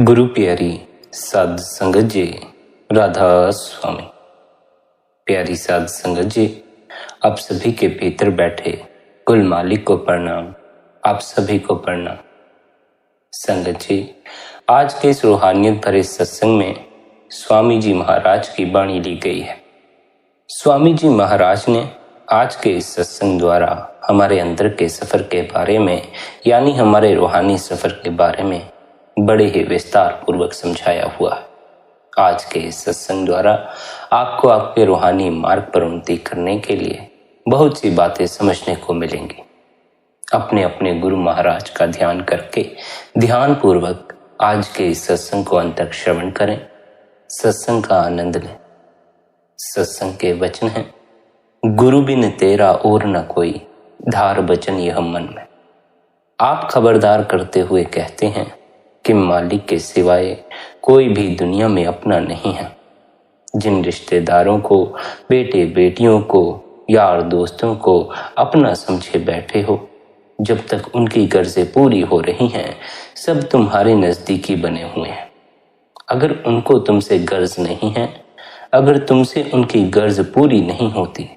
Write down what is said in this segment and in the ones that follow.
गुरु प्यारी साध संगत जी, राधा स्वामी। प्यारी साध संगत जी, आप सभी के भीतर बैठे कुल मालिक को प्रणाम। आप सभी को प्रणाम। संगत जी, आज के इस रूहानियत भरे सत्संग में स्वामी जी महाराज की वाणी ली गई है। स्वामी जी महाराज ने आज के इस सत्संग द्वारा हमारे अंदर के सफर के बारे में, यानी हमारे रूहानी सफर के बारे में बड़े ही विस्तार पूर्वक समझाया हुआ है। आज के इस सत्संग द्वारा आपको आपके रूहानी मार्ग पर उन्नति करने के लिए बहुत सी बातें समझने को मिलेंगी। अपने अपने गुरु महाराज का ध्यान करके ध्यान पूर्वक आज के इस सत्संग को अंत तक श्रवण करें, सत्संग का आनंद लें। सत्संग के वचन हैं, गुरु बिन तेरा और न कोई, धार बचन यह मन में। आप खबरदार करते हुए कहते हैं कि मालिक के सिवाय कोई भी दुनिया में अपना नहीं है। जिन रिश्तेदारों को, बेटे बेटियों को, यार दोस्तों को अपना समझे बैठे हो, जब तक उनकी गर्जें पूरी हो रही हैं, सब तुम्हारे नजदीकी बने हुए हैं। अगर उनको तुमसे गर्ज नहीं है, अगर तुमसे उनकी गर्ज पूरी नहीं होती,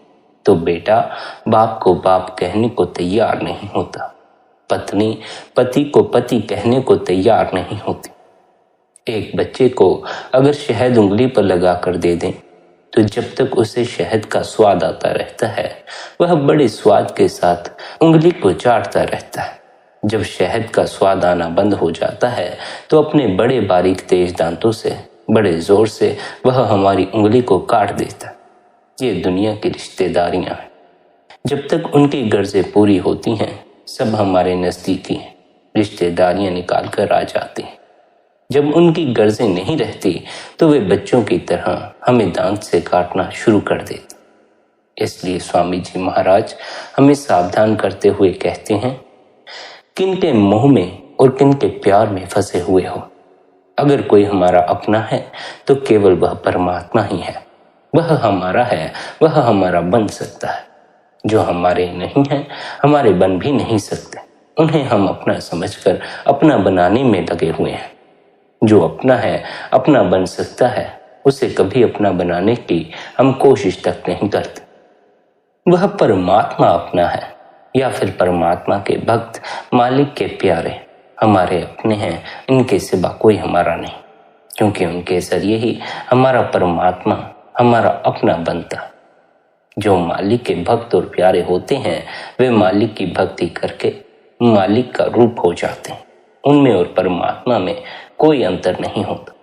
तो बेटा बाप को बाप कहने को तैयार नहीं होता, पत्नी पति को पति कहने को तैयार नहीं होती। एक बच्चे को अगर शहद उंगली पर लगा कर दे दें, तो जब तक उसे शहद का स्वाद आता रहता है, वह बड़े स्वाद के साथ उंगली को चाटता रहता है। जब शहद का स्वाद आना बंद हो जाता है, तो अपने बड़े बारीक तेज दांतों से बड़े जोर से वह हमारी उंगली को काट देता है। ये दुनिया की रिश्तेदारियां हैं। जब तक उनकी गर्जें पूरी होती हैं, सब हमारे नजदीकी हैं, रिश्तेदारियां निकाल कर आ जाती हैं। जब उनकी गर्जें नहीं रहती, तो वे बच्चों की तरह हमें दांत से काटना शुरू कर देते। इसलिए स्वामी जी महाराज हमें सावधान करते हुए कहते हैं, किनके मोह में और किनके प्यार में फंसे हुए हो। अगर कोई हमारा अपना है, तो केवल वह परमात्मा ही है। वह हमारा है, वह हमारा बन सकता है। जो हमारे नहीं है, हमारे बन भी नहीं सकते। उन्हें हम अपना समझकर अपना बनाने में लगे हुए हैं। जो अपना है, अपना बन सकता है, उसे कभी अपना बनाने की हम कोशिश तक नहीं करते। वह परमात्मा अपना है, या फिर परमात्मा के भक्त, मालिक के प्यारे हमारे अपने हैं। इनके सिवा कोई हमारा नहीं, क्योंकि उनके जरिए ही हमारा परमात्मा, हमारा अपना बनता। जो मालिक के भक्त और प्यारे होते हैं, वे मालिक की भक्ति करके मालिक का रूप हो जाते हैं। उनमें और परमात्मा में कोई अंतर नहीं होता।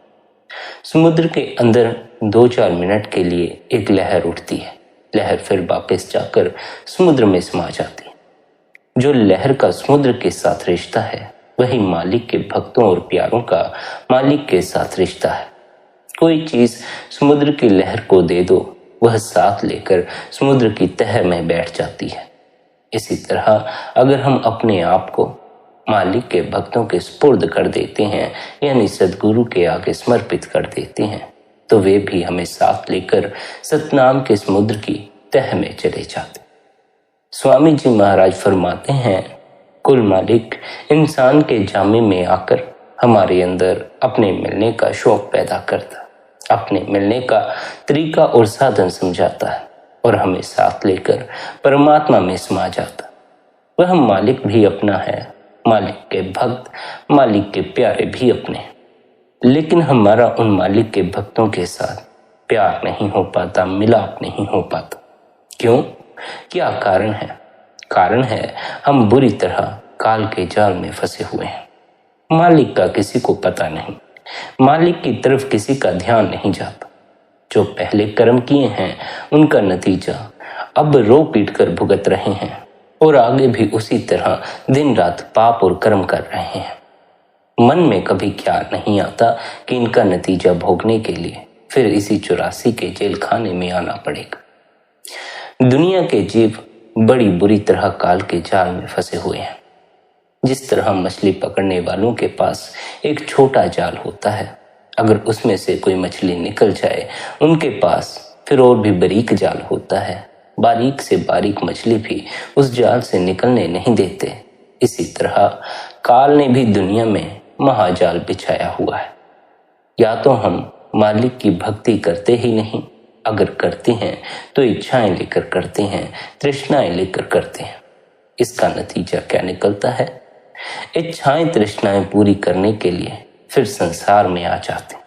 समुद्र के अंदर 2-4 मिनट के लिए एक लहर उठती है, लहर फिर वापस जाकर समुद्र में समा जाती है। जो लहर का समुद्र के साथ रिश्ता है, वही मालिक के भक्तों और प्यारों का मालिक के साथ रिश्ता है। कोई चीज समुद्र की लहर को दे दो, वह साथ लेकर समुद्र की तह में बैठ जाती है। इसी तरह अगर हम अपने आप को मालिक के भक्तों के सुपुर्द कर देते हैं, यानी सद्गुरु के आगे समर्पित कर देते हैं, तो वे भी हमें साथ लेकर सतनाम के समुद्र की तह में चले जाते। स्वामी जी महाराज फरमाते हैं, कुल मालिक इंसान के जामे में आकर हमारे अंदर अपने मिलने का शौक पैदा करता, अपने मिलने का तरीका और साधन समझाता है और हमें साथ लेकर परमात्मा में समा जाता। वह मालिक भी अपना है, मालिक के भक्त, मालिक के प्यारे भी अपने हैं। लेकिन हमारा उन मालिक के भक्तों के साथ प्यार नहीं हो पाता, मिलाप नहीं हो पाता। क्यों? क्या कारण है? कारण है हम बुरी तरह काल के जाल में फंसे हुए हैं। मालिक का किसी को पता नहीं, मालिक की तरफ किसी का ध्यान नहीं जाता। जो पहले कर्म किए हैं, उनका नतीजा अब रो पीट कर भुगत रहे हैं और आगे भी उसी तरह दिन रात पाप और कर्म कर रहे हैं। मन में कभी ख्याल नहीं आता कि इनका नतीजा भोगने के लिए फिर इसी 84 के जेल खाने में आना पड़ेगा। दुनिया के जीव बड़ी बुरी तरह काल के जाल में फंसे हुए हैं। जिस तरह मछली पकड़ने वालों के पास एक छोटा जाल होता है, अगर उसमें से कोई मछली निकल जाए, उनके पास फिर और भी बारीक जाल होता है। बारीक से बारीक मछली भी उस जाल से निकलने नहीं देते। इसी तरह काल ने भी दुनिया में महाजाल बिछाया हुआ है। या तो हम मालिक की भक्ति करते ही नहीं, अगर करते हैं तो इच्छाएं लेकर करते हैं, तृष्णाएं लेकर करते हैं। इसका नतीजा क्या निकलता है? इच्छाएं तृष्णाएं पूरी करने के लिए फिर संसार में आ जाते हैं।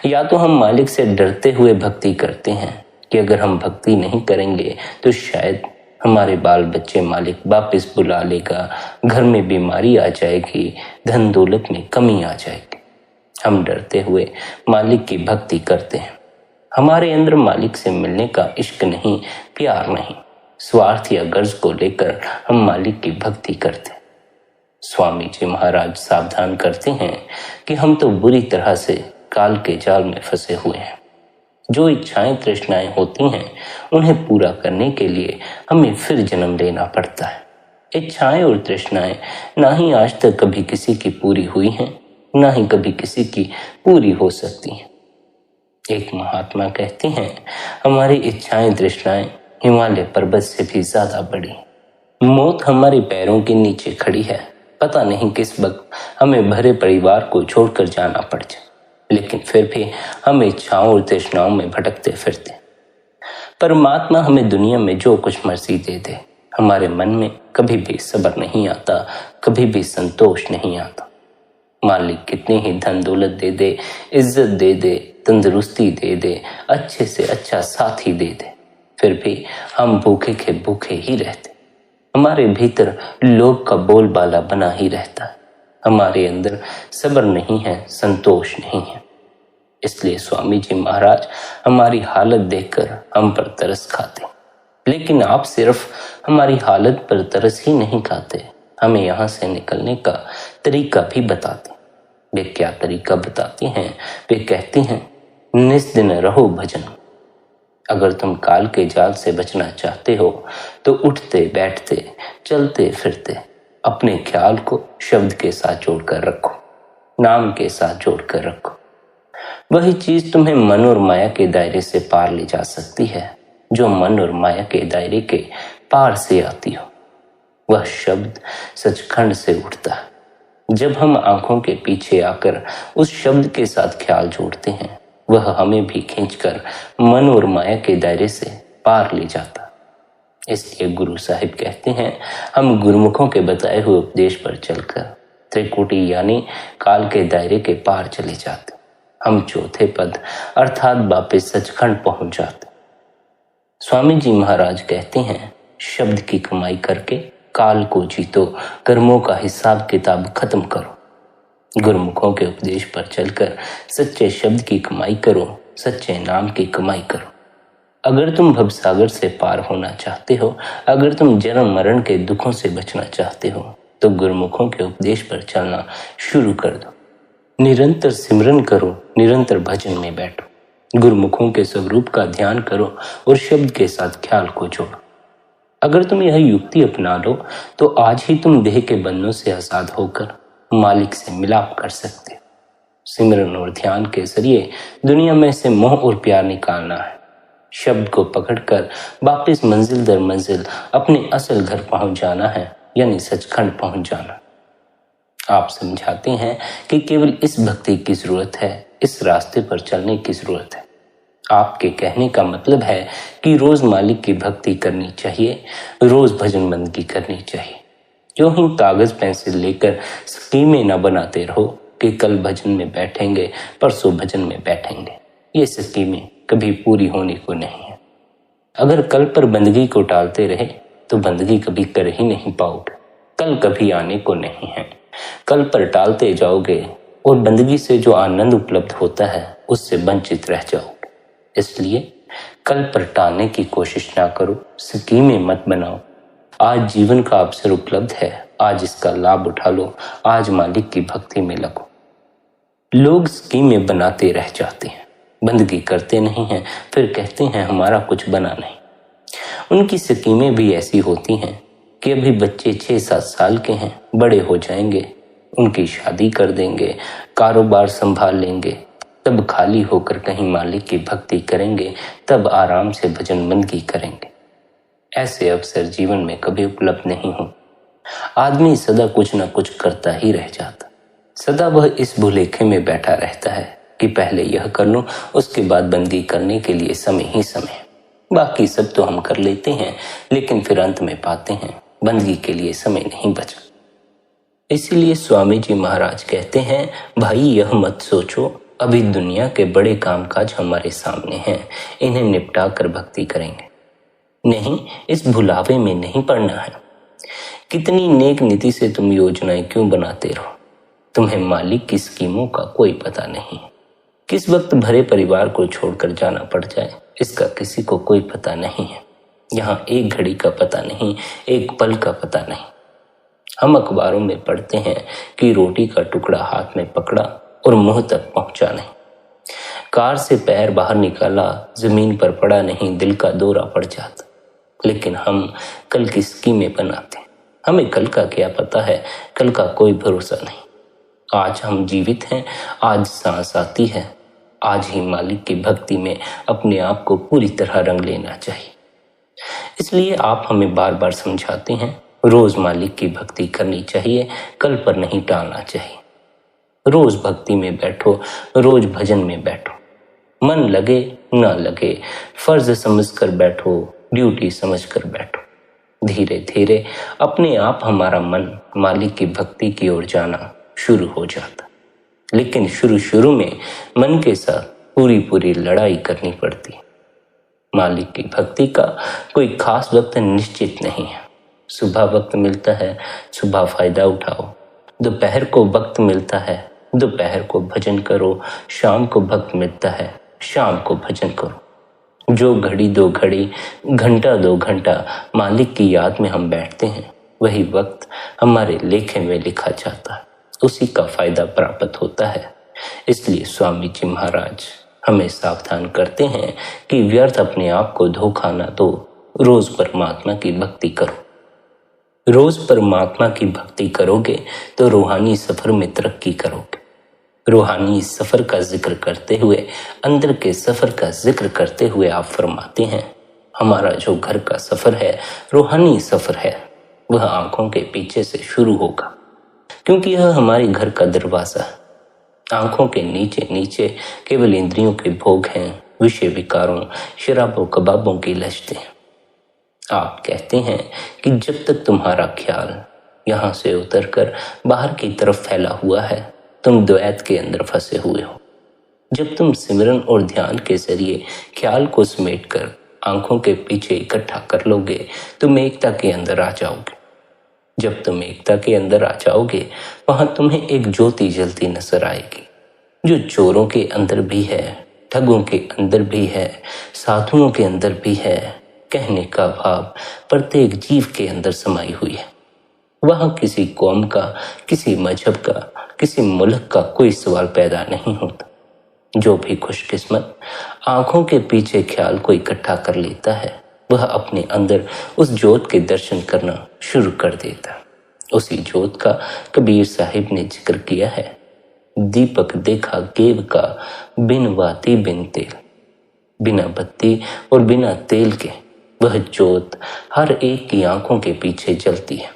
या तो हम मालिक से डरते हुए भक्ति करते हैं कि अगर हम भक्ति नहीं करेंगे तो शायद हमारे बाल बच्चे मालिक वापस बुला लेगा, घर में बीमारी आ जाएगी, धन दौलत में कमी आ जाएगी। हम डरते हुए मालिक की भक्ति करते हैं। हमारे अंदर मालिक से मिलने का इश्क नहीं, प्यार नहीं, स्वार्थ या गर्ज को लेकर हम मालिक की भक्ति करते हैं। स्वामी जी महाराज सावधान करते हैं कि हम तो बुरी तरह से काल के जाल में फंसे हुए हैं। जो इच्छाएं तृष्णाएं होती हैं उन्हें पूरा करने के लिए हमें फिर जन्म लेना पड़ता है। इच्छाएं और तृष्णाएं ना ही आज तक कभी किसी की पूरी हुई हैं, ना ही कभी किसी की पूरी हो सकती हैं। एक महात्मा कहते हैं, हमारी इच्छाएं तृष्णाएं हिमालय पर्वत से भी ज्यादा बड़ी। मौत हमारे पैरों के नीचे खड़ी है। पता नहीं किस वक्त हमें भरे परिवार को छोड़कर जाना पड़ जाए, लेकिन फिर भी हम इच्छाओं और तृष्णाओं में भटकते फिरते। परमात्मा हमें दुनिया में जो कुछ मर्जी दे दे, हमारे मन में कभी भी सब्र नहीं आता, कभी भी संतोष नहीं आता। मालिक कितने ही धन दौलत दे दे, इज्जत दे दे, तंदुरुस्ती दे दे, अच्छे से अच्छा साथी दे दे, फिर भी हम भूखे के भूखे ही रहते। हमारे भीतर लोभ का बोलबाला बना ही रहता है। हमारे अंदर सब्र नहीं है, संतोष नहीं है। इसलिए स्वामी जी महाराज हमारी हालत देखकर हम पर तरस खाते। लेकिन आप सिर्फ हमारी हालत पर तरस ही नहीं खाते, हमें यहाँ से निकलने का तरीका भी बताते। वे क्या तरीका बताती हैं? वे कहती हैं, निस्दिन रहो भजन। अगर तुम काल के जाल से बचना चाहते हो तो उठते बैठते चलते फिरते अपने ख्याल को शब्द के साथ जोड़कर रखो, नाम के साथ जोड़कर रखो। वही चीज तुम्हें मन और माया के दायरे से पार ले जा सकती है, जो मन और माया के दायरे के पार से आती हो। वह शब्द सचखंड से उठता है। जब हम आंखों के पीछे आकर उस शब्द के साथ ख्याल जोड़ते हैं, वह हमें भी खींचकर मन और माया के दायरे से पार ले जाता। इसलिए गुरु साहिब कहते हैं, हम गुरुमुखों के बताए हुए उपदेश पर चलकर त्रिकुटी यानी काल के दायरे के पार चले जाते। हम चौथे पद अर्थात वापस सचखंड पहुंच जाते। स्वामी जी महाराज कहते हैं, शब्द की कमाई करके काल को जीतो, कर्मों का हिसाब किताब खत्म करो। गुरुमुखों के उपदेश पर चलकर सच्चे शब्द की कमाई करो, सच्चे नाम की कमाई करो। अगर तुम भवसागर से पार होना चाहते हो, अगर तुम जन्म मरण के दुखों से बचना चाहते हो, तो गुरुमुखों के उपदेश पर चलना शुरू कर दो। निरंतर सिमरन करो, निरंतर भजन में बैठो, गुरुमुखों के स्वरूप का ध्यान करो और शब्द के साथ ख्याल को जोड़ो। अगर तुम यह युक्ति अपना लो तो आज ही तुम देह के बंधनों से आजाद होकर मालिक से मिलाप कर सकते हो। सिमरन और ध्यान के जरिए दुनिया में से मोह और प्यार निकालना है। शब्द को पकड़कर वापस मंजिल दर मंजिल अपने असल घर पहुंच जाना है, यानी सचखंड पहुंच जाना। आप समझाते हैं कि केवल इस भक्ति की जरूरत है, इस रास्ते पर चलने की जरूरत है। आपके कहने का मतलब है कि रोज मालिक की भक्ति करनी चाहिए, रोज भजन बंदगी करनी चाहिए। जो ही कागज पेंसिल लेकर स्कीमें न बनाते रहो कि कल भजन में बैठेंगे, परसों भजन में बैठेंगे। ये स्कीमें कभी पूरी होने को नहीं है। अगर कल पर बंदगी को टालते रहे तो बंदगी कभी कर ही नहीं पाओगे। कल कभी आने को नहीं है। कल पर टालते जाओगे और बंदगी से जो आनंद उपलब्ध होता है उससे वंचित रह जाओगे। इसलिए कल पर टालने की कोशिश ना करो, स्कीमें मत बनाओ। आज जीवन का अवसर उपलब्ध है, आज इसका लाभ उठा लो, आज मालिक की भक्ति में लगो। लोग स्कीमें बनाते रह जाते हैं, बंदगी करते नहीं हैं, फिर कहते हैं हमारा कुछ बना नहीं। उनकी स्कीमें भी ऐसी होती हैं कि अभी बच्चे 6-7 साल के हैं, बड़े हो जाएंगे, उनकी शादी कर देंगे, कारोबार संभाल लेंगे, तब खाली होकर कहीं मालिक की भक्ति करेंगे, तब आराम से भजन बंदगी करेंगे। ऐसे अवसर जीवन में कभी उपलब्ध नहीं हो। आदमी सदा कुछ न कुछ करता ही रह जाता। सदा वह इस भुलेखे में बैठा रहता है कि पहले यह कर लूं, उसके बाद बंदगी करने के लिए समय ही समय। बाकी सब तो हम कर लेते हैं, लेकिन फिर अंत में पाते हैं बंदगी के लिए समय नहीं बचा। इसीलिए स्वामी जी महाराज कहते हैं, भाई यह मत सोचो अभी दुनिया के बड़े कामकाज हमारे सामने हैं, इन्हें निपटा कर भक्ति करेंगे। नहीं, इस भुलावे में नहीं पड़ना है। कितनी नेक नीति से तुम योजनाएं क्यों बनाते रहो, तुम्हें मालिक की स्कीमों का कोई पता नहीं। किस वक्त भरे परिवार को छोड़कर जाना पड़ जाए इसका किसी को कोई पता नहीं है। यहाँ एक घड़ी का पता नहीं, एक पल का पता नहीं। हम अखबारों में पढ़ते हैं कि रोटी का टुकड़ा हाथ में पकड़ा और मुंह तक पहुंचा नहीं, कार से पैर बाहर निकाला जमीन पर पड़ा नहीं, दिल का दौरा पड़ जाता। लेकिन हम कल की स्कीमें बनाते हैं, हमें कल का क्या पता है, कल का कोई भरोसा नहीं। आज हम जीवित हैं, आज सांस आती है, आज ही मालिक की भक्ति में अपने आप को पूरी तरह रंग लेना चाहिए। इसलिए आप हमें बार बार समझाते हैं, रोज मालिक की भक्ति करनी चाहिए, कल पर नहीं टालना चाहिए। रोज भक्ति में बैठो, रोज भजन में बैठो, मन लगे ना लगे फर्ज समझकर बैठो, ड्यूटी समझकर बैठो। धीरे धीरे अपने आप हमारा मन मालिक की भक्ति की ओर जाना शुरू हो जाता। लेकिन शुरू में मन के साथ पूरी लड़ाई करनी पड़ती। मालिक की भक्ति का कोई खास वक्त निश्चित नहीं है। सुबह वक्त मिलता है, सुबह फायदा उठाओ। दोपहर को वक्त मिलता है, दोपहर को भजन करो। शाम को वक्त मिलता है, शाम को भजन करो। जो घड़ी दो घड़ी, घंटा दो घंटा मालिक की याद में हम बैठते हैं, वही वक्त हमारे लेखे में लिखा जाता है, उसी का फायदा प्राप्त होता है। इसलिए स्वामी जी महाराज हमें सावधान करते हैं कि व्यर्थ अपने आप को धोखा ना दो, रोज परमात्मा की भक्ति करो। रोज परमात्मा की भक्ति करोगे तो रूहानी सफर में तरक्की करोगे। रूहानी सफर का जिक्र करते हुए, अंदर के सफर का जिक्र करते हुए आप फरमाते हैं, हमारा जो घर का सफर है, रूहानी सफर है, वह आंखों के पीछे से शुरू होगा, क्योंकि यह हमारे घर का दरवाजा है। आंखों के नीचे नीचे केवल इंद्रियों के भोग हैं, विषय विकारों, शराबों कबाबों की लश्तें। आप कहते हैं कि जब तक तुम्हारा ख्याल यहाँ से उतरकर बाहर की तरफ फैला हुआ है, तुम द्वैत के अंदर फंसे हुए हो। जब तुम सिमरन और ध्यान के जरिए ख्याल को समेटकर आंखों के पीछे इकट्ठा कर लोगे, तुम एकता के अंदर आ जाओगे। जब तुम एकता के अंदर आ जाओगे, वहां तुम्हें एक ज्योति जलती नजर आएगी, जो चोरों के अंदर भी है, ठगों के अंदर भी है, साधुओं के अंदर भी है। कहने का भाव प्रत्येक जीव के अंदर समाई हुई है। वहां किसी कौम का, किसी मजहब का, किसी मुल्क का कोई सवाल पैदा नहीं होता। जो भी खुशकिस्मत आंखों के पीछे ख्याल को इकट्ठा कर लेता है, वह अपने अंदर उस ज्योत के दर्शन करना शुरू कर देता। उसी ज्योत का कबीर साहिब ने जिक्र किया है, दीपक देखा गेव का, बिन बाती बिन तेल। बिना बत्ती और बिना तेल के वह ज्योत हर एक की आंखों के पीछे जलती है।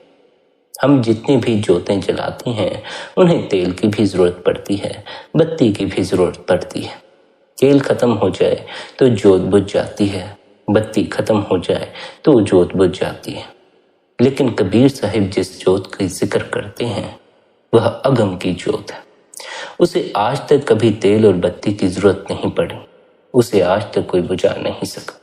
हम जितनी भी ज्योतें जलाते हैं, उन्हें तेल की भी जरूरत पड़ती है, बत्ती की भी जरूरत पड़ती है। तेल खत्म हो जाए तो ज्योत बुझ जाती है, बत्ती खत्म हो जाए तो ज्योत बुझ जाती है। लेकिन कबीर साहिब जिस ज्योत का जिक्र करते हैं, वह अगम की ज्योत है। उसे आज तक कभी तेल और बत्ती की जरूरत नहीं पड़ी, उसे आज तक कोई बुझा नहीं सका।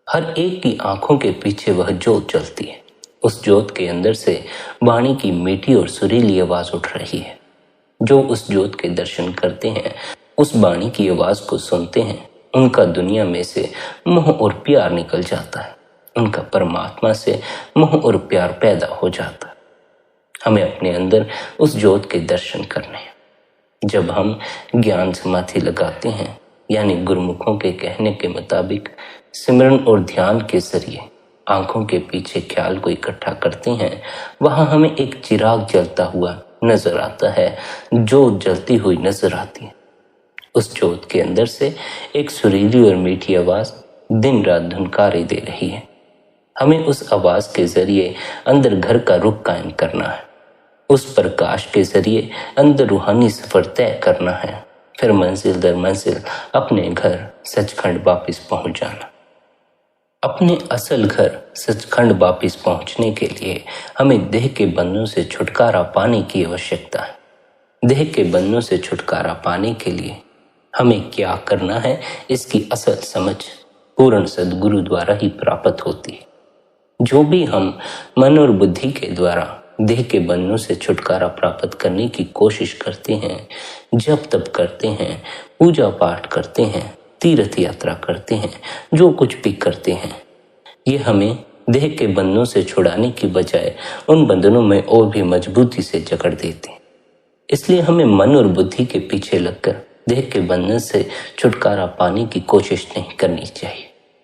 हर एक की आंखों के पीछे वह ज्योत जलती है। उस ज्योत के अंदर से वाणी की मीठी और सुरीली आवाज उठ रही है। जो उस ज्योत के दर्शन करते हैं, उस वाणी की आवाज को सुनते हैं, उनका दुनिया में से मोह और प्यार निकल जाता है, उनका परमात्मा से मोह और प्यार पैदा हो जाता है। हमें अपने अंदर उस ज्योत के दर्शन करने हैं। जब हम ज्ञान समाधि लगाते हैं, यानी गुरुमुखों के कहने के मुताबिक सिमरन और ध्यान के जरिए आंखों के पीछे ख्याल को इकट्ठा करते हैं, वहां हमें एक चिराग जलता हुआ नजर आता है, ज्योत जलती हुई नजर आती है। उस ज्योत के अंदर से एक सुरीली और मीठी आवाज दिन रात धुनकारे दे रही है। हमें उस आवाज के जरिए अंदर घर का रुख कायम करना है। उस प्रकाश के जरिए अंदर रूहानी सफर तय करना है, फिर मंजिल दर मंजिल अपने घर सचखंड वापस पहुंच जाना। अपने असल घर सचखंड वापस पहुंचने के लिए हमें देह के बंधनों से छुटकारा पाने की आवश्यकता है। देह के बंधनों से छुटकारा पाने के लिए हमें क्या करना है, इसकी असल समझ पूर्ण सद्गुरु द्वारा ही प्राप्त होती है। जो भी हम मन और बुद्धि के द्वारा देह के बंधनों से छुटकारा प्राप्त करने की कोशिश करते हैं, जप तप करते हैं, पूजा पाठ करते हैं, तीर्थ यात्रा करते हैं, जो कुछ भी करते हैं, ये हमें देह के बंधनों से छुड़ाने की बजाय उन बंधनों में और भी मजबूती से जकड़ देते हैं। इसलिए हमें मन और बुद्धि के पीछे लगकर देह के बंधन से छुटकारा पाने की कोशिश नहीं करनी चाहिए।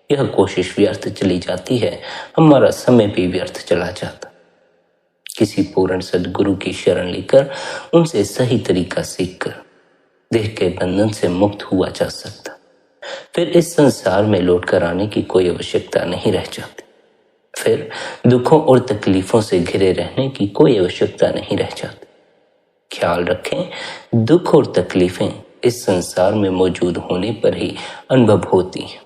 यह कोशिश व्यर्थ चली जाती है, हमारा समय भी व्यर्थ चला जाता। किसी पूर्ण सद्गुरु की शरण लेकर उनसे सही तरीका सीखकर देह के बंधन से मुक्त हुआ जा सकता। फिर इस संसार में लौटकर आने की कोई आवश्यकता नहीं रह जाती। फिर दुखों और तकलीफों से घिरे रहने की कोई आवश्यकता नहीं रह जाती। ख्याल रखें, दुख और तकलीफें इस संसार में मौजूद होने पर ही अनुभव होती हैं।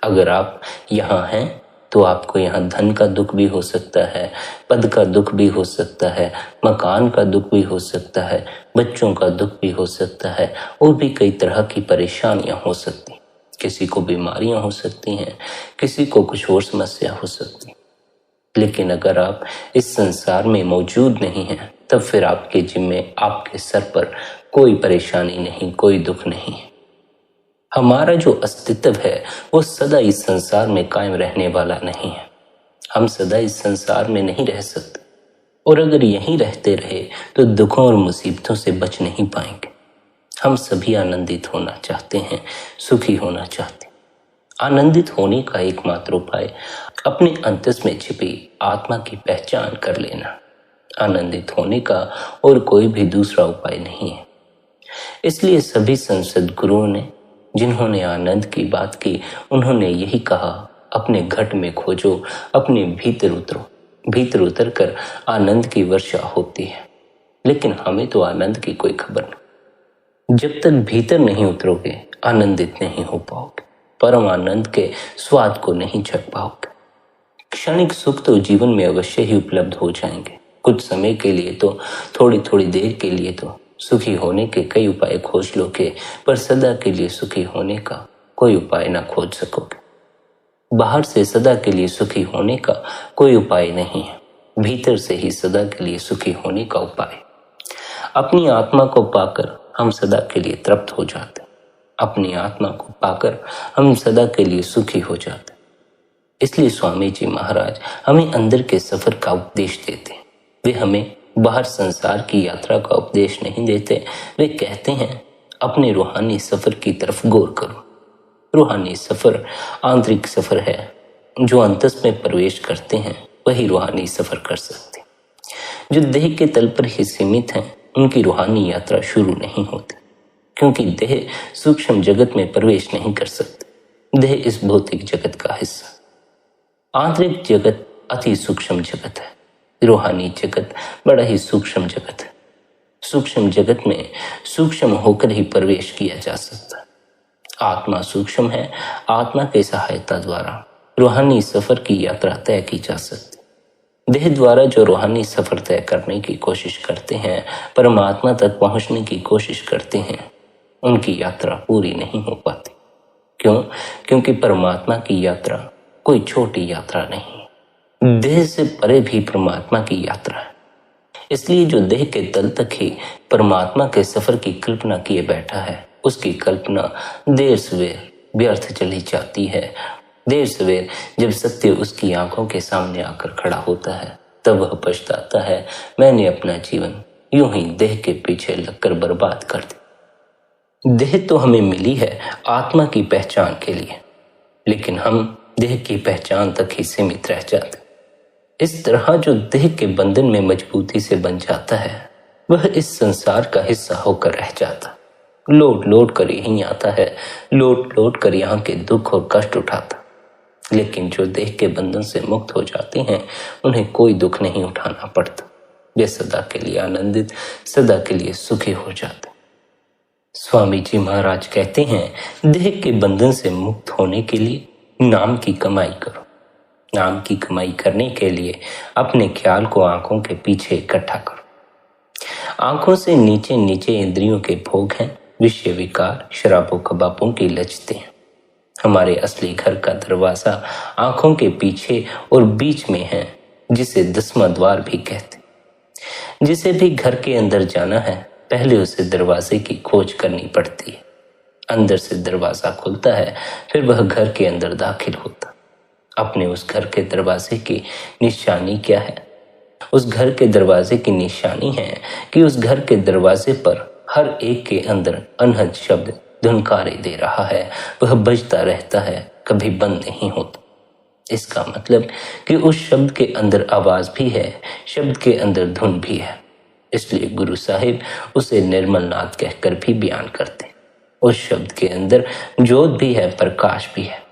अगर आप यहाँ हैं तो आपको यहाँ धन का दुख भी हो सकता है, पद का दुख भी हो सकता है, मकान का दुख भी हो सकता है, बच्चों का दुख भी हो सकता है, और भी कई तरह की परेशानियां हो सकती हैं। किसी को बीमारियां हो सकती हैं, किसी को कुछ और समस्या हो सकती है। लेकिन अगर आप इस संसार में मौजूद नहीं हैं, तब फिर आपके जिम्मे, आपके सर पर कोई परेशानी नहीं, कोई दुख नहीं है। हमारा जो अस्तित्व है वो सदा इस संसार में कायम रहने वाला नहीं है। हम सदा इस संसार में नहीं रह सकते, और अगर यहीं रहते रहे तो दुखों और मुसीबतों से बच नहीं पाएंगे। हम सभी आनंदित होना चाहते हैं, सुखी होना चाहते हैं। आनंदित होने का एकमात्र उपाय अपने अंतस में छिपी आत्मा की पहचान कर लेना। आनंदित होने का और कोई भी दूसरा उपाय नहीं है। इसलिए सभी संसद गुरुओं ने, जिन्होंने आनंद की बात की, उन्होंने यही कहा, अपने घट में खोजो, अपने भीतर उतरो। भीतर उतर कर आनंद की वर्षा होती है। लेकिन हमें तो आनंद की कोई खबर नहीं। जब तक भीतर नहीं उतरोगे आनंदित नहीं हो पाओगे, परम आनंद के स्वाद को नहीं चख पाओगे। क्षणिक सुख तो जीवन में अवश्य ही उपलब्ध हो जाएंगे, कुछ समय के लिए तो, थोड़ी थोड़ी देर के लिए तो। सुखी होने के कई उपाय खोज लोगे, पर सदा के लिए सुखी होने का कोई उपाय ना खोज सकोगे। बाहर से सदा के लिए सुखी होने का कोई उपाय नहीं है, भीतर से ही सदा के लिए सुखी होने का उपाय। अपनी आत्मा को पाकर हम सदा के लिए तृप्त हो जाते, अपनी आत्मा को पाकर हम सदा के लिए सुखी हो जाते। इसलिए स्वामी जी महाराज हमें अंदर के सफर का उपदेश देते हैं। वे हमें बाहर संसार की यात्रा का उपदेश नहीं देते। वे कहते हैं, अपने रूहानी सफर की तरफ गौर करो। रूहानी सफर आंतरिक सफर है। जो अंतस में प्रवेश करते हैं वही रूहानी सफर कर सकते। जो देह के तल पर ही सीमित हैं, उनकी रूहानी यात्रा शुरू नहीं होती, क्योंकि देह सूक्ष्म जगत में प्रवेश नहीं कर सकते। देह इस भौतिक जगत का हिस्सा। आंतरिक जगत अति सूक्ष्म जगत है, रूहानी जगत बड़ा ही सूक्ष्म जगत है। सूक्ष्म जगत में सूक्ष्म होकर ही प्रवेश किया जा सकता है। आत्मा सूक्ष्म है, आत्मा की सहायता द्वारा रूहानी सफर की यात्रा तय की जा सकती। देह द्वारा जो रूहानी सफर तय करने की कोशिश करते हैं, परमात्मा तक पहुंचने की कोशिश करते हैं, उनकी यात्रा पूरी नहीं हो पाती। क्यों? क्योंकि परमात्मा की यात्रा कोई छोटी यात्रा नहीं, देह से परे भी परमात्मा की यात्रा है। इसलिए जो देह के तल तक ही परमात्मा के सफर की कल्पना किए बैठा है, उसकी कल्पना देर सवेर व्यर्थ चली जाती है। देर सवेर जब सत्य उसकी आंखों के सामने आकर खड़ा होता है, तब वह पछताता है, मैंने अपना जीवन यूं ही देह के पीछे लगकर बर्बाद कर दिया। देह तो हमें मिली है आत्मा की पहचान के लिए, लेकिन हम देह की पहचान तक ही सीमित रह जाते। इस तरह जो देह के बंधन में मजबूती से बन जाता है, वह इस संसार का हिस्सा होकर रह जाता। लौट लौट कर यहीं आता है, लौट लौट कर यहाँ के दुख और कष्ट उठाता। लेकिन जो देह के बंधन से मुक्त हो जाते हैं, उन्हें कोई दुख नहीं उठाना पड़ता। वे सदा के लिए आनंदित, सदा के लिए सुखी हो जाते। स्वामी जी महाराज कहते हैं, देह के बंधन से मुक्त होने के लिए नाम की कमाई करो। नाम की कमाई करने के लिए अपने ख्याल को आंखों के पीछे इकट्ठा करो। आंखों से नीचे नीचे इंद्रियों के भोग हैं, विषय विकार, शराबों कबाबों की लचते हैं। हमारे असली घर का दरवाजा आंखों के पीछे और बीच में है, जिसे 10वां द्वार भी कहते। जिसे भी घर के अंदर जाना है, पहले उसे दरवाजे की खोज करनी पड़ती है। अंदर से दरवाजा खुलता है, फिर वह घर के अंदर दाखिल होता। अपने उस घर के दरवाजे की निशानी क्या है? उस घर के दरवाजे की निशानी है कि उस घर के दरवाजे पर हर एक के अंदर अनहद शब्द धुनकारे दे रहा है। वह बजता रहता है, कभी बंद नहीं होता। इसका मतलब कि उस शब्द के अंदर आवाज भी है, शब्द के अंदर धुन भी है। इसलिए गुरु साहिब उसे निर्मल नाद कहकर भी बयान करते। उस शब्द के अंदर ज्योत भी है, प्रकाश भी है।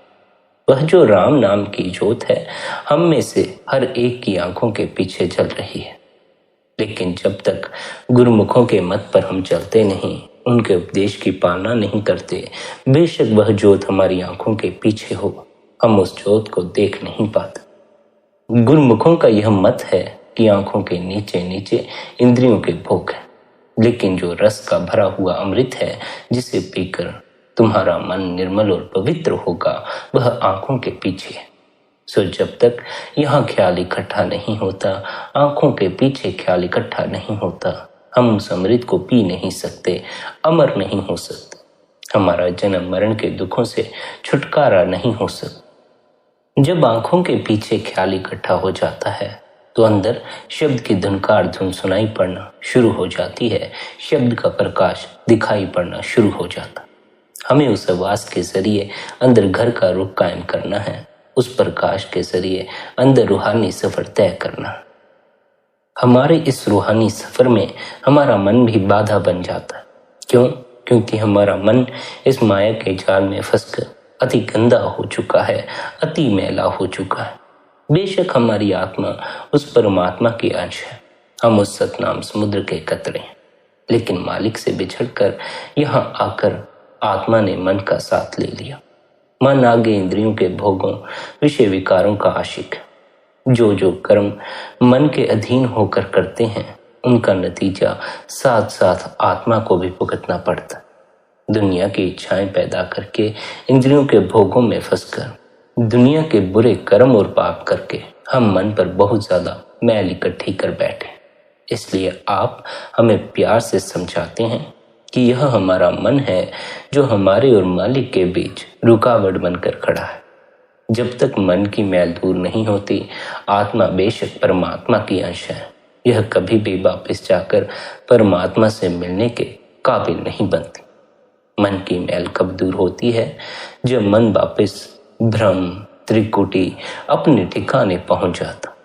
वह जो राम नाम की ज्योत है, हम में से हर एक की आंखों के पीछे जल रही है। लेकिन जब तक गुरुमुखों के मत पर हम चलते नहीं, उनके उपदेश की पालना नहीं करते, बेशक वह ज्योत हमारी आंखों के पीछे हो, हम उस ज्योत को देख नहीं पाते। गुरुमुखों का यह मत है कि आंखों के नीचे नीचे इंद्रियों के भोग है, लेकिन जो रस का भरा हुआ अमृत है, जिसे पीकर तुम्हारा मन निर्मल और पवित्र होगा, वह आंखों के पीछे है। सो जब तक यहाँ ख्याल इकट्ठा नहीं होता, आंखों के पीछे ख्याल इकट्ठा नहीं होता, हम उस अमृत को पी नहीं सकते, अमर नहीं हो सकते। हमारा जन्म मरण के दुखों से छुटकारा नहीं हो सकता। जब आंखों के पीछे ख्याल इकट्ठा हो जाता है, तो अंदर शब्द की धुनकार धुन सुनाई पड़ना शुरू हो जाती है, शब्द का प्रकाश दिखाई पड़ना शुरू हो जाता। हमें उस आवाज के जरिए अंदर घर का रुख कायम करना है, उस प्रकाश के जरिए अंदर रूहानी सफर तय करना। हमारे इस रूहानी सफर में हमारा मन भी बाधा बन जाता है। क्यों? क्योंकि हमारा मन इस माया के जाल में फंसकर अति गंदा हो चुका है, अति मैला हो चुका है। बेशक हमारी आत्मा उस परमात्मा की अंश है, हम उस सतनाम समुद्र के कतरे हैं, लेकिन मालिक से बिछड़कर यहाँ आकर आत्मा ने मन का साथ ले लिया। मन आगे इंद्रियों के भोगों, विषय विकारों का आशिक है। जो जो कर्म मन के अधीन होकर करते हैं, उनका नतीजा साथ साथ आत्मा को भी भुगतना पड़ता है। दुनिया की इच्छाएं पैदा करके, इंद्रियों के भोगों में फंसकर, दुनिया के बुरे कर्म और पाप करके हम मन पर बहुत ज्यादा मैल इकट्ठी कर बैठे। इसलिए आप हमें प्यार से समझाते हैं कि यह हमारा मन है जो हमारे और मालिक के बीच रुकावट बनकर खड़ा है। जब तक मन की मैल दूर नहीं होती, आत्मा बेशक परमात्मा की अंश है, यह कभी भी वापस जाकर परमात्मा से मिलने के काबिल नहीं बनती। मन की मैल कब दूर होती है? जब मन वापस भ्रम त्रिकुटी अपने ठिकाने पहुंच जाता।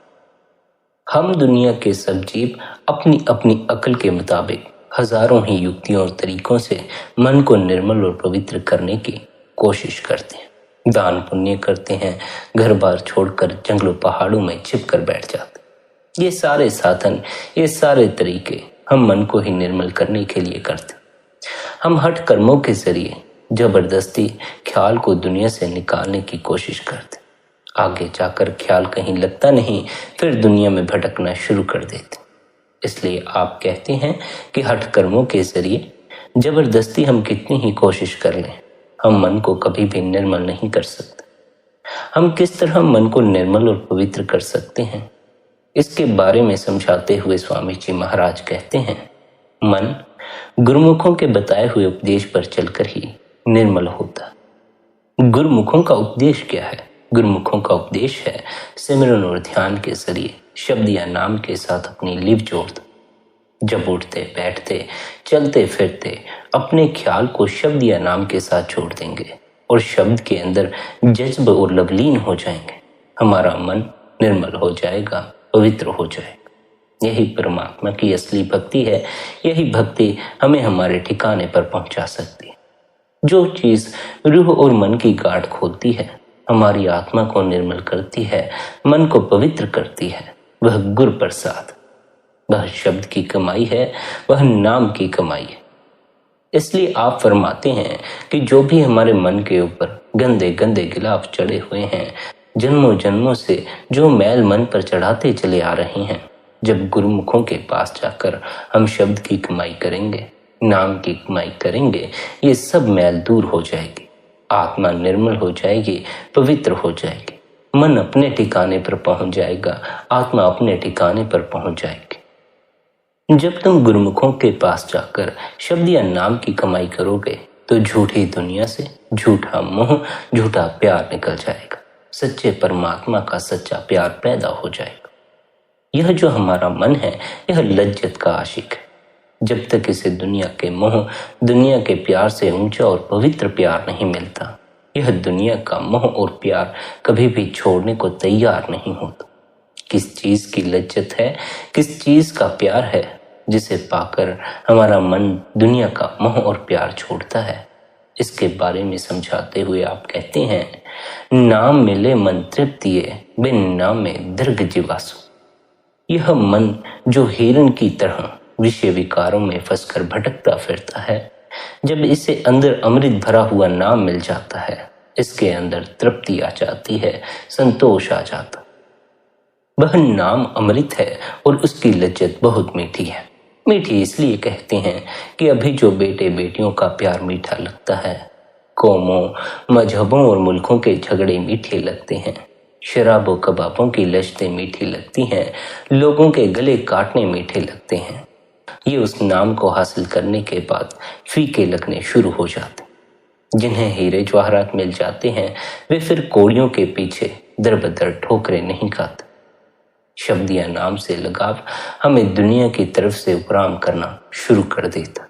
हम दुनिया के सब जीव अपनी अपनी अकल के मुताबिक हजारों ही युक्तियों और तरीकों से मन को निर्मल और पवित्र करने की कोशिश करते हैं। दान पुण्य करते हैं, घर बार छोड़कर जंगलों पहाड़ों में छिपकर बैठ जाते। ये सारे साधन, ये सारे तरीके हम मन को ही निर्मल करने के लिए करते। हम हठ कर्मों के जरिए जबरदस्ती ख्याल को दुनिया से निकालने की कोशिश करते। आगे जाकर ख्याल कहीं लगता नहीं, फिर दुनिया में भटकना शुरू कर देते। इसलिए आप कहते हैं कि हठ कर्मों के जरिए जबरदस्ती हम कितनी ही कोशिश कर लें, हम मन को कभी भी निर्मल नहीं कर सकते। हम किस तरह मन को निर्मल और पवित्र कर सकते हैं, इसके बारे में समझाते हुए स्वामी जी महाराज कहते हैं, मन गुरुमुखों के बताए हुए उपदेश पर चलकर ही निर्मल होता। गुरुमुखों का उपदेश क्या है? गुरुमुखों का उपदेश है सिमरन और ध्यान के जरिए शब्द या नाम के साथ अपनी लिव जोड़ दो। जब उठते बैठते चलते फिरते अपने ख्याल को शब्द या नाम के साथ जोड़ देंगे और शब्द के अंदर जज्ब और लवलीन हो जाएंगे, हमारा मन निर्मल हो जाएगा, पवित्र हो जाएगा। यही परमात्मा की असली भक्ति है। यही भक्ति हमें हमारे ठिकाने पर पहुंचा सकती है। जो चीज रूह और मन की गांठ खोलती है, हमारी आत्मा को निर्मल करती है, मन को पवित्र करती है, वह गुरु प्रसाद, वह शब्द की कमाई है, वह नाम की कमाई है। इसलिए आप फरमाते हैं कि जो भी हमारे मन के ऊपर गंदे गंदे गिलाफ चढ़े हुए हैं, जन्मों जन्मों से जो मैल मन पर चढ़ाते चले आ रहे हैं, जब गुरुमुखों के पास जाकर हम शब्द की कमाई करेंगे, नाम की कमाई करेंगे, ये सब मैल दूर हो जाएगी, आत्मा निर्मल हो जाएगी, पवित्र हो जाएगी, मन अपने ठिकाने पर पहुंच जाएगा, आत्मा अपने ठिकाने पर पहुंच जाएगी। जब तुम गुरुमुखों के पास जाकर शब्द या नाम की कमाई करोगे तो झूठी दुनिया से झूठा मोह, झूठा प्यार निकल जाएगा, सच्चे परमात्मा का सच्चा प्यार पैदा हो जाएगा। यह जो हमारा मन है, यह लज्जत का आशिक है। जब तक इसे दुनिया के मोह, दुनिया के प्यार से ऊंचा और पवित्र प्यार नहीं मिलता, यह दुनिया का मोह और प्यार कभी भी छोड़ने को तैयार नहीं होता। किस चीज की लज्जत है, किस चीज का प्यार है, जिसे पाकर हमारा मन दुनिया का मोह और प्यार छोड़ता है, इसके बारे में समझाते हुए आप कहते हैं, नाम मिले मन तृप्तिये, बिन नाम में दीर्घ जीवासु। यह मन जो हिरण की तरह विषय विकारों में फंसकर भटकता फिरता है, जब इसे अंदर अमृत भरा हुआ नाम मिल जाता है, इसके अंदर तृप्ति आ जाती है, संतोष आ जाता। वह नाम अमृत है और उसकी लज्जत बहुत मीठी है। मीठी इसलिए कहते हैं कि अभी जो बेटे बेटियों का प्यार मीठा लगता है, कौमों, मजहबों और मुल्कों के झगड़े मीठे लगते हैं, शराबों कबाबों की लज्जतें मीठी लगती हैं, लोगों के गले काटने मीठे लगते हैं, ये उस नाम को हासिल करने के बाद फीके लगने शुरू हो जाते। जिन्हें हीरे जवाहरात मिल जाते हैं, वे फिर कोड़ियों के पीछे दर बदर ठोकरें नहीं खाते। शब्द या नाम से लगाव हमें दुनिया की तरफ से उपराम करना शुरू कर देता।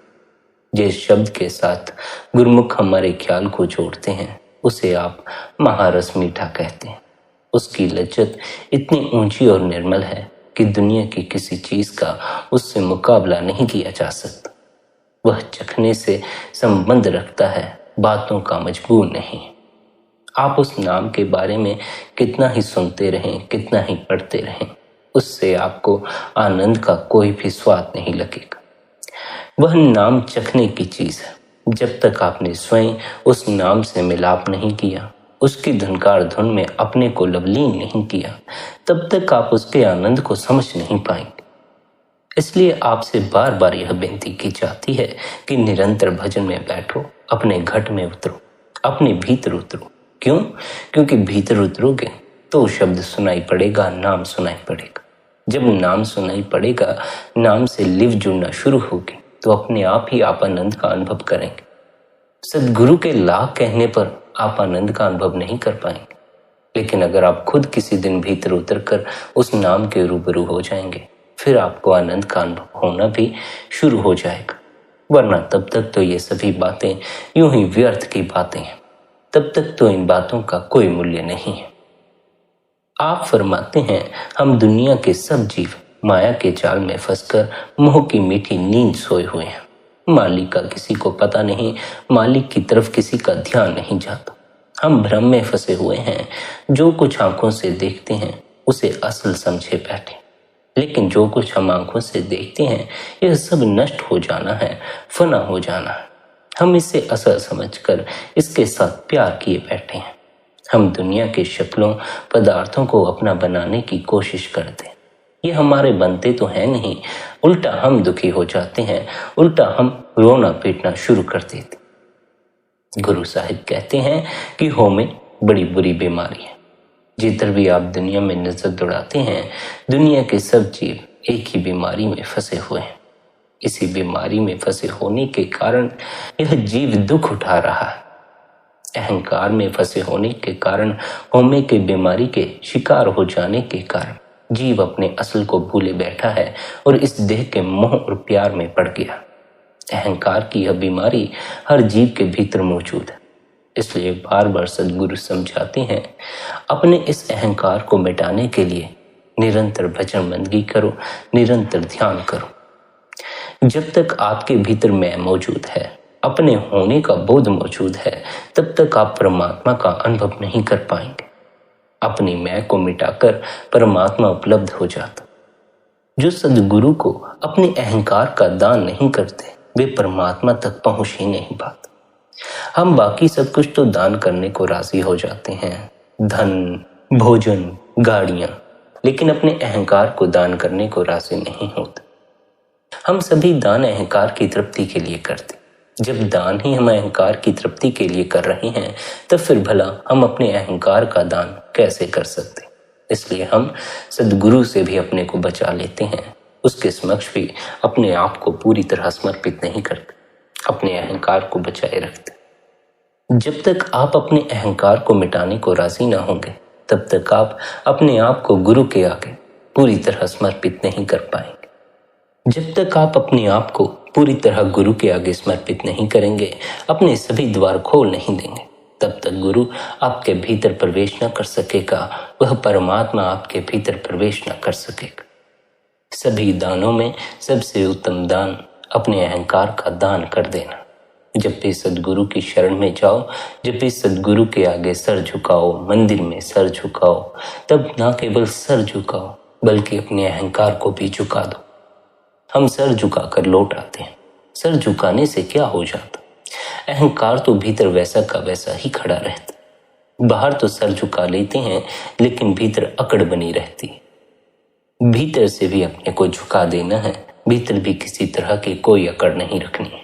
जिस शब्द के साथ गुरुमुख हमारे ख्याल को जोड़ते हैं, उसे आप महारस मीठा कहते हैं। उसकी लज्जत इतनी ऊंची और निर्मल है कि दुनिया की किसी चीज का उससे मुकाबला नहीं किया जा सकता। वह चखने से संबंध रखता है, बातों का मजबूर नहीं। आप उस नाम के बारे में कितना ही सुनते रहें, कितना ही पढ़ते रहें, उससे आपको आनंद का कोई भी स्वाद नहीं लगेगा। वह नाम चखने की चीज है। जब तक आपने स्वयं उस नाम से मिलाप नहीं किया, उसकी धुनकार धुन में अपने को लवलीन नहीं किया, तब तक आप उसके आनंद को समझ नहीं पाएंगे। इसलिए आपसे बार बार यह बेनती की जाती है कि निरंतर भजन में बैठो, अपने घट में उतरो, अपने भीतर उतरो। क्यों? क्योंकि भीतर उतरोगे तो शब्द सुनाई पड़ेगा, नाम सुनाई पड़ेगा। जब नाम सुनाई पड़ेगा, नाम से लिव जुड़ना शुरू होगी, तो अपने आप ही आप आनंद का अनुभव करेंगे। सदगुरु के लाख कहने पर आप आनंद का अनुभव नहीं कर पाएंगे, लेकिन अगर आप खुद किसी दिन भीतर उतरकर उस नाम के रूबरू हो जाएंगे, फिर आपको आनंद का अनुभव होना भी शुरू हो जाएगा। वरना तब तक तो ये सभी बातें यूं ही व्यर्थ की बातें हैं, तब तक तो इन बातों का कोई मूल्य नहीं है। आप फरमाते हैं, हम दुनिया के सब जीव माया के जाल में फंसकर मोह की मीठी नींद सोए हुए हैं। मालिक का किसी को पता नहीं, मालिक की तरफ किसी का ध्यान नहीं जाता। हम भ्रम में फंसे हुए हैं। जो कुछ आंखों से देखते हैं उसे असल समझे बैठे, लेकिन जो कुछ हम आंखों से देखते हैं यह सब नष्ट हो जाना है, फना हो जाना है। हम इसे असल समझकर इसके साथ प्यार किए बैठे हैं। हम दुनिया के शक्लों, पदार्थों को अपना बनाने की कोशिश करते हैं। ये हमारे बनते तो हैं नहीं, उल्टा हम दुखी हो जाते हैं, उल्टा हम रोना पीटना शुरू कर देते। गुरु साहिब कहते हैं कि हो में बड़ी बुरी बीमारी है। जिधर भी आप दुनिया में नजर दौड़ाते हैं, दुनिया के सब जीव एक ही बीमारी में फंसे हुए हैं। इसी बीमारी में फंसे होने के कारण यह जीव दुख उठा रहा है। अहंकार में फंसे होने के कारण, होमे के बीमारी के शिकार हो जाने के कारण जीव अपने असल को भूले बैठा है और इस देह के मोह और प्यार में पड़ गया। अहंकार की यह बीमारी हर जीव के भीतर मौजूद है। इसलिए बार बार सद्गुरु समझाते हैं, अपने इस अहंकार को मिटाने के लिए निरंतर भजन बंदगी करो, निरंतर ध्यान करो। जब तक आपके भीतर मैं मौजूद है, अपने होने का बोध मौजूद है, तब तक आप परमात्मा का अनुभव नहीं कर पाएंगे। अपनी मैं को मिटाकर परमात्मा उपलब्ध हो जाता। जो सद्गुरु को अपने अहंकार का दान नहीं करते वे परमात्मा तक पहुंच ही नहीं पाते। हम बाकी सब कुछ तो दान करने को राजी हो जाते हैं, धन, भोजन, गाड़ियां, लेकिन अपने अहंकार को दान करने को राजी नहीं होते। हम सभी दान अहंकार की तृप्ति के लिए करते। जब दान ही हम अहंकार की तृप्ति के लिए कर रहे हैं तब फिर भला हम अपने अहंकार का दान कैसे कर सकते। इसलिए हम सद्गुरु से भी अपने को बचा लेते हैं, उसके समक्ष भी अपने आप को पूरी तरह समर्पित नहीं करते, अपने अहंकार को बचाए रखते। जब तक आप अपने अहंकार को मिटाने को राजी ना होंगे तब तक आप अपने आप को गुरु के आगे पूरी तरह समर्पित नहीं कर पाएंगे। जब तक आप अपने आप को पूरी तरह गुरु के आगे समर्पित नहीं करेंगे, अपने सभी द्वार खोल नहीं देंगे, तब तक गुरु आपके भीतर प्रवेश न कर सकेगा, वह परमात्मा आपके भीतर प्रवेश न कर सकेगा। सभी दानों में सबसे उत्तम दान अपने अहंकार का दान कर देना। जब भी सद्गुरु की शरण में जाओ, जब भी सद्गुरु के आगे सर झुकाओ, मंदिर में सर झुकाओ, तब ना केवल सर झुकाओ बल्कि अपने अहंकार को भी झुका दो। हम सर झुकाकर लौट आते हैं, सर झुकाने से क्या हो जाता, अहंकार तो भीतर वैसा का वैसा ही खड़ा रहता। बाहर तो सर झुका लेते हैं लेकिन भीतर अकड़ बनी रहती है। भीतर से भी अपने को झुका देना है, भीतर भी किसी तरह की कोई अकड़ नहीं रखनी है,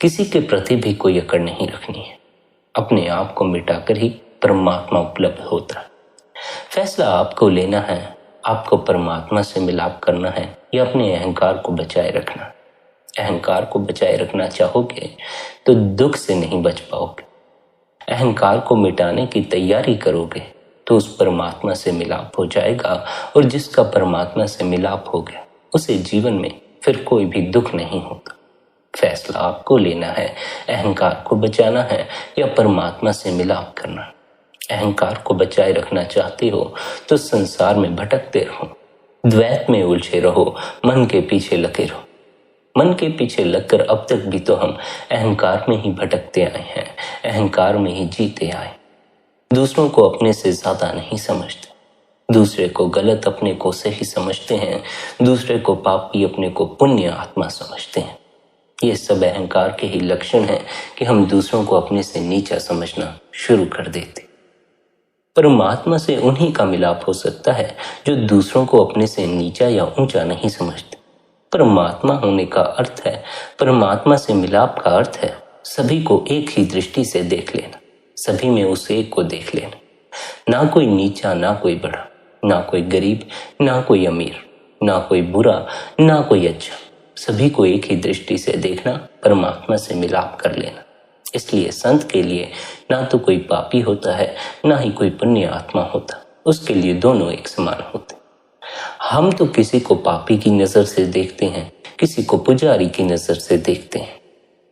किसी के प्रति भी कोई अकड़ नहीं रखनी है। अपने आप को मिटाकर ही परमात्मा उपलब्ध होता है। फैसला आपको लेना है, आपको परमात्मा से मिलाप करना है या अपने अहंकार को बचाए रखना। अहंकार को बचाए रखना चाहोगे तो दुख से नहीं बच पाओगे। अहंकार को मिटाने की तैयारी करोगे तो उस परमात्मा से मिलाप हो जाएगा, और जिसका परमात्मा से मिलाप हो गया उसे जीवन में फिर कोई भी दुख नहीं होता। फैसला आपको लेना है, अहंकार को बचाना है या परमात्मा से मिलाप करना। अहंकार को बचाए रखना चाहते हो तो संसार में भटकते रहो, द्वैत में उलझे रहो, मन के पीछे लगे रहो। मन के पीछे लगकर अब तक भी तो हम अहंकार में ही भटकते आए हैं, अहंकार में ही जीते आए। दूसरों को अपने से ज्यादा नहीं समझते, दूसरे को गलत अपने को सही समझते हैं, दूसरे को पापी अपने को पुण्य आत्मा समझते हैं। ये सब अहंकार के ही लक्षण हैं कि हम दूसरों को अपने से नीचा समझना शुरू कर देते। परमात्मा से उन्हीं का मिलाप हो सकता है जो दूसरों को अपने से नीचा या ऊंचा नहीं समझते। परमात्मा होने का अर्थ है, परमात्मा से मिलाप का अर्थ है सभी को एक ही दृष्टि से देख लेना, सभी में उस एक को देख लेना। ना कोई नीचा, ना कोई बड़ा, ना कोई गरीब, ना कोई अमीर, ना कोई बुरा, ना कोई अच्छा, सभी को एक ही दृष्टि से देखना, परमात्मा से मिलाप कर लेना। इसलिए संत के लिए ना तो कोई पापी होता है, ना ही कोई पुण्य आत्मा होता, उसके लिए दोनों एक समान होते। हम तो किसी को पापी की नजर से देखते हैं, किसी को पुजारी की नजर से देखते हैं,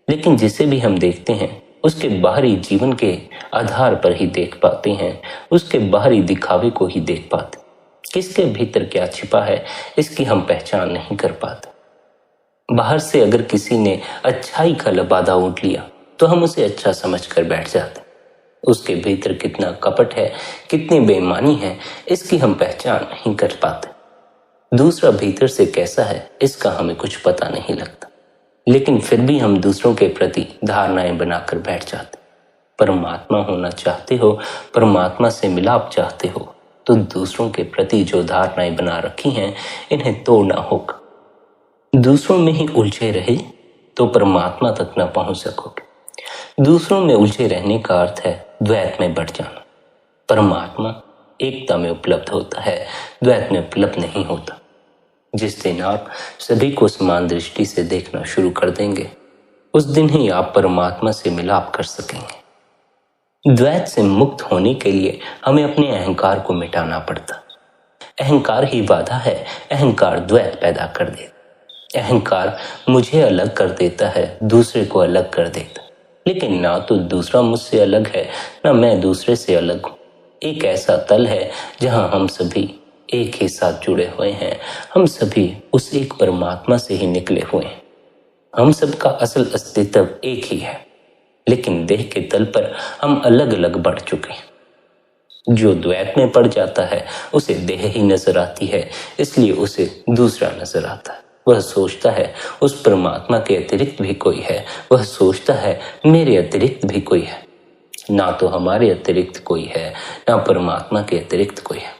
लेकिन जिसे भी हम देखते हैं उसके बाहरी जीवन के आधार पर ही देख पाते हैं, उसके बाहरी दिखावे को ही देख पाते। किसके भीतर क्या छिपा है इसकी हम पहचान नहीं कर पाते। बाहर से अगर किसी ने अच्छाई का लबादा ऊंट लिया तो हम उसे अच्छा समझकर बैठ जाते। उसके भीतर कितना कपट है, कितनी बेईमानी है, इसकी हम पहचान नहीं कर पाते। दूसरा भीतर से कैसा है इसका हमें कुछ पता नहीं लगता, लेकिन फिर भी हम दूसरों के प्रति धारणाएं बनाकर बैठ जाते। परमात्मा होना चाहते हो, परमात्मा से मिलाप चाहते हो, तो दूसरों के प्रति जो धारणाएं बना रखी हैं इन्हें तोड़ना होगा। दूसरों में ही उलझे रहे तो परमात्मा तक न पहुंच सकोगे। दूसरों में उलझे रहने का अर्थ है द्वैत में बढ़ जाना। परमात्मा एकता में उपलब्ध होता है, द्वैत में उपलब्ध नहीं होता। जिस दिन आप सभी को समान दृष्टि से देखना शुरू कर देंगे उस दिन ही आप परमात्मा से मिलाप कर सकेंगे। द्वैत से मुक्त होने के लिए हमें अपने अहंकार को मिटाना पड़ता। अहंकार ही बाधा है, अहंकार द्वैत पैदा कर देता। अहंकार मुझे अलग कर देता है, दूसरे को अलग कर देता, लेकिन ना तो दूसरा मुझसे अलग है ना मैं दूसरे से अलग हूँ। एक ऐसा तल है जहाँ हम सभी एक ही साथ जुड़े हुए हैं, हम सभी उस एक परमात्मा से ही निकले हुए हैं। हम सबका असल अस्तित्व एक ही है, लेकिन देह के तल पर हम अलग अलग बढ़ चुके हैं। जो द्वैत में पड़ जाता है उसे देह ही नजर आती है, इसलिए उसे दूसरा नजर आता है। वह सोचता है उस परमात्मा के अतिरिक्त भी कोई है, वह सोचता है मेरे अतिरिक्त भी कोई है। ना तो हमारे अतिरिक्त कोई है, ना परमात्मा के अतिरिक्त कोई है।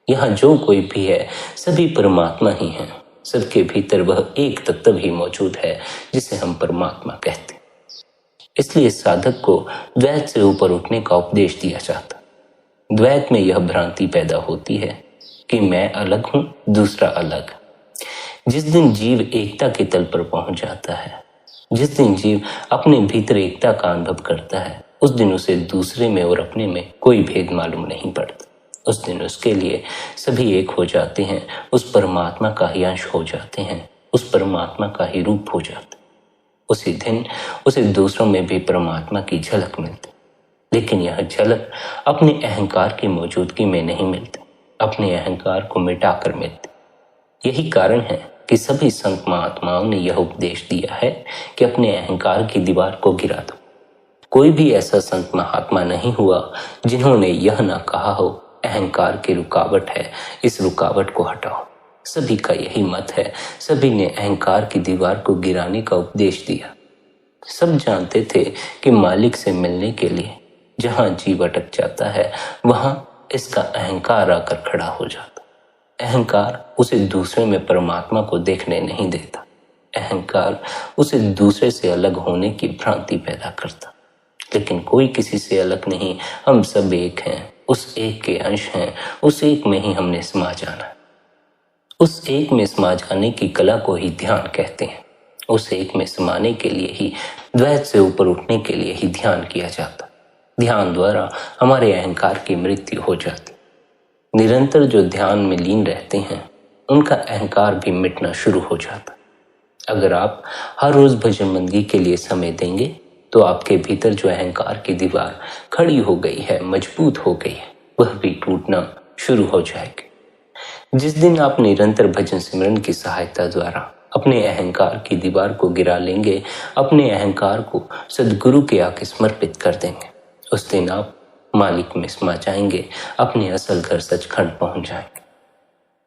यहाँ जो कोई भी है सभी परमात्मा ही हैं। सबके भीतर वह एक तत्व ही मौजूद है जिसे हम परमात्मा कहते हैं। इसलिए साधक को द्वैत से ऊपर उठने का उपदेश दिया जाता। द्वैत में यह भ्रांति पैदा होती है कि मैं अलग हूं, दूसरा अलग। जिस दिन जीव एकता के तल पर पहुंच जाता है, जिस दिन जीव अपने भीतर एकता का अनुभव करता है, उस दिन उसे दूसरे में और अपने में कोई भेद मालूम नहीं पड़ता। उस दिन उसके लिए सभी एक हो जाते हैं, उस परमात्मा का ही अंश हो जाते हैं, उस परमात्मा का ही रूप हो जाते हैं। उसी दिन उसे दूसरों में भी परमात्मा की झलक मिलती, लेकिन यह झलक अपने अहंकार की मौजूदगी में नहीं मिलती, अपने अहंकार को मिटाकर मिलती। यही कारण है कि सभी संत महात्माओं ने यह उपदेश दिया है कि अपने अहंकार की दीवार को गिरा दो। कोई भी ऐसा संत महात्मा नहीं हुआ जिन्होंने यह ना कहा हो अहंकार की रुकावट है, इस रुकावट को हटाओ। सभी का यही मत है, सभी ने अहंकार की दीवार को गिराने का उपदेश दिया। सब जानते थे कि मालिक से मिलने के लिए जहां जीव अटक जाता है वहां इसका अहंकार आकर खड़ा हो जाता। अहंकार उसे दूसरे में परमात्मा को देखने नहीं देता। अहंकार उसे दूसरे से अलग होने की भ्रांति पैदा करता। लेकिन कोई किसी से अलग नहीं, हम सब एक हैं, उस एक के अंश हैं, उस एक में ही हमने समा जाना है। उस एक में समा जाने की कला को ही ध्यान कहते हैं। उस एक में समाने के लिए ही, द्वैत से ऊपर उठने के लिए ही ध्यान किया जाता। ध्यान द्वारा हमारे अहंकार की मृत्यु हो जाती। निरंतर जो ध्यान में लीन रहते हैं उनका अहंकार भी मिटना शुरू हो जाता। अगर आप हर रोज भजन बंदगी के लिए समय देंगे तो आपके भीतर जो अहंकार की दीवार खड़ी हो गई है, मजबूत हो गई है, वह भी टूटना शुरू हो जाएगी। जिस दिन आप निरंतर भजन सिमरन की सहायता द्वारा अपने अहंकार की दीवार को गिरा लेंगे, अपने अहंकार को सद्गुरु के आगे समर्पित कर देंगे, उस दिन आप मालिक में समा जाएंगे, अपने असल घर सचखंड पहुंच जाएंगे।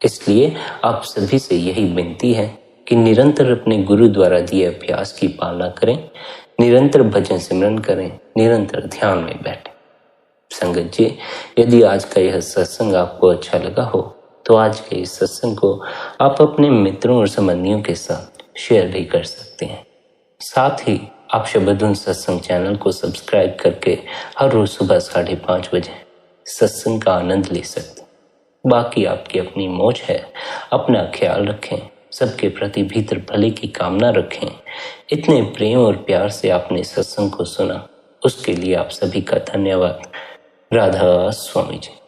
इसलिए आप सभी से यही विनती है कि निरंतर अपने गुरु द्वारा दिए अभ्यास की पालना करें, निरंतर भजन सिमरन करें, निरंतर ध्यान में बैठें। संगत जी, यदि आज का यह सत्संग आपको अच्छा लगा हो तो आज के इस सत्संग को आप अपने मित्रों और संबंधियों के साथ शेयर भी कर सकते हैं। साथ ही आप शबदधुन सत्संग चैनल को सब्सक्राइब करके हर रोज सुबह 5:30 बजे सत्संग का आनंद ले सकते हैं। बाकी आपकी अपनी मौज है। अपना ख्याल रखें, सबके प्रति भीतर भले की कामना रखें। इतने प्रेम और प्यार से आपने सत्संग को सुना, उसके लिए आप सभी का धन्यवाद। राधा स्वामी जी।